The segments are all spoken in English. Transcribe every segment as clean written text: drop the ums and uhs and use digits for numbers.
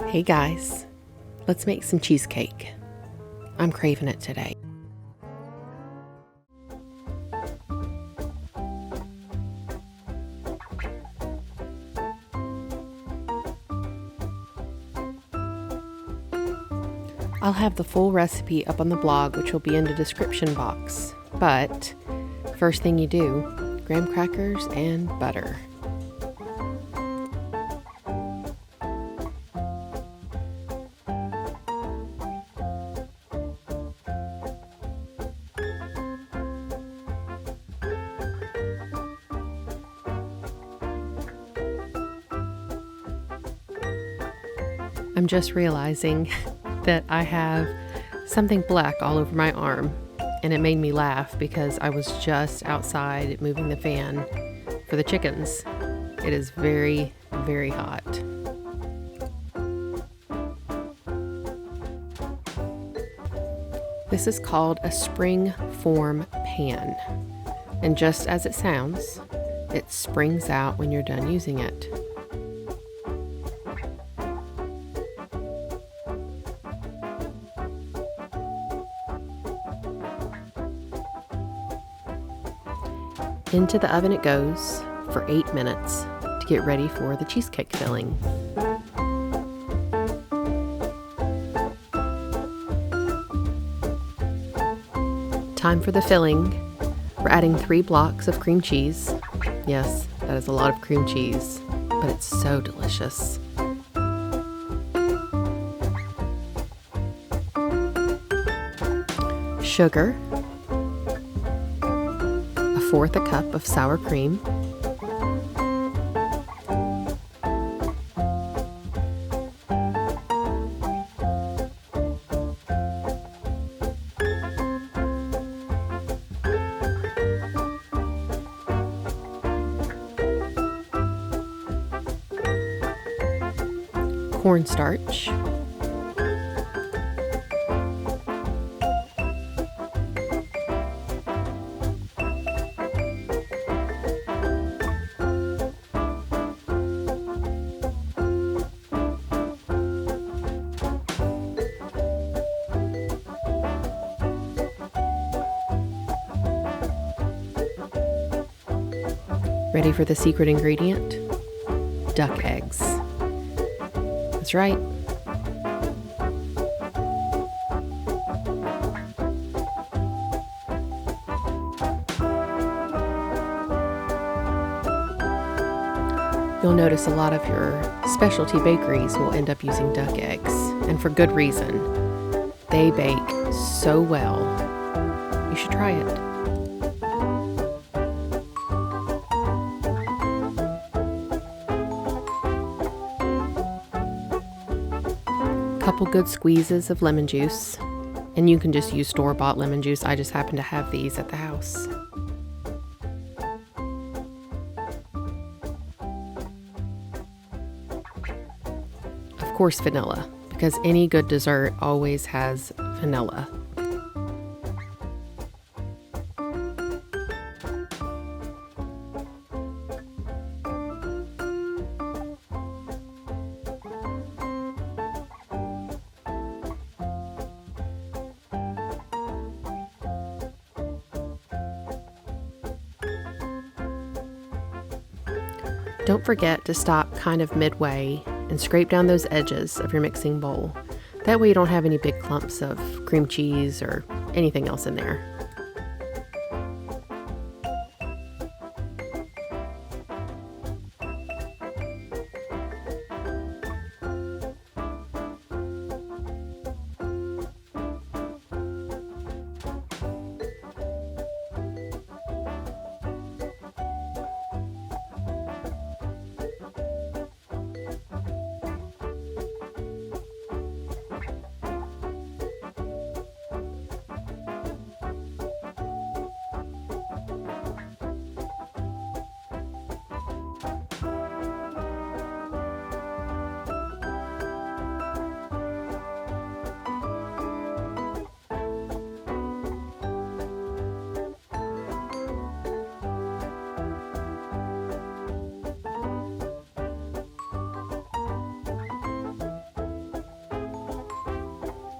Hey guys, let's make some cheesecake. I'm craving it today. I'll have the full recipe up on the blog, which will be in the description box. But first thing you do, graham crackers and butter. I'm just realizing that I have something black all over my arm, and it made me laugh because I was just outside moving the fan for the chickens. It is very, very hot. This is called a spring form pan, and just as it sounds, it springs out when you're done using it. Into the oven it goes for 8 minutes to get ready for the cheesecake filling. Time for the filling. We're adding 3 blocks of cream cheese. Yes, that is a lot of cream cheese, but it's so delicious. Sugar. 1/4 cup of sour cream, cornstarch, ready for the secret ingredient, duck eggs. That's right. You'll notice a lot of your specialty bakeries will end up using duck eggs, and for good reason. They bake so well. You should try it. Couple good squeezes of lemon juice, and you can just use store-bought lemon juice. I just happen to have these at the house. Of course, vanilla, because any good dessert always has vanilla. Don't forget to stop kind of midway and scrape down those edges of your mixing bowl. That way you don't have any big clumps of cream cheese or anything else in there.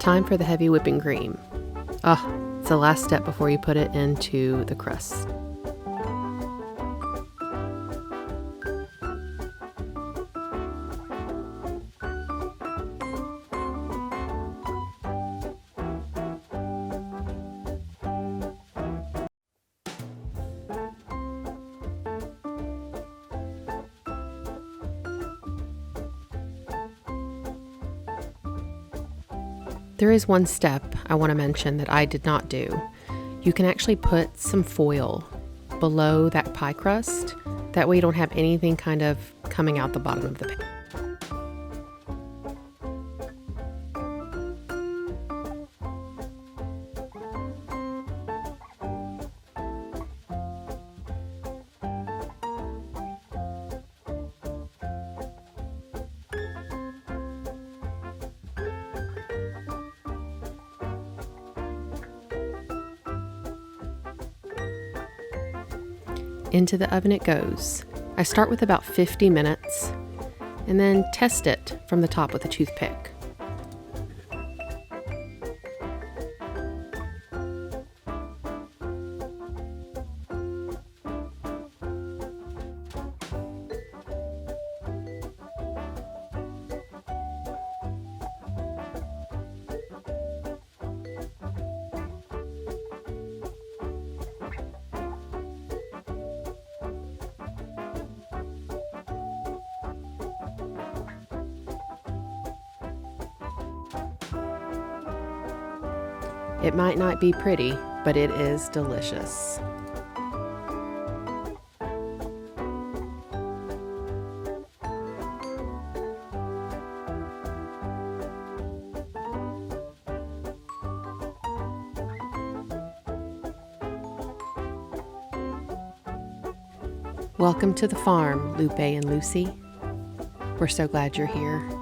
Time for the heavy whipping cream. It's the last step before you put it into the crust. There is one step I want to mention that I did not do. You can actually put some foil below that pie crust. That way you don't have anything kind of coming out the bottom of the pan. Into the oven it goes. I start with about 50 minutes and then test it from the top with a toothpick. It might not be pretty, but it is delicious. Welcome to the farm, Lupe and Lucy. We're so glad you're here.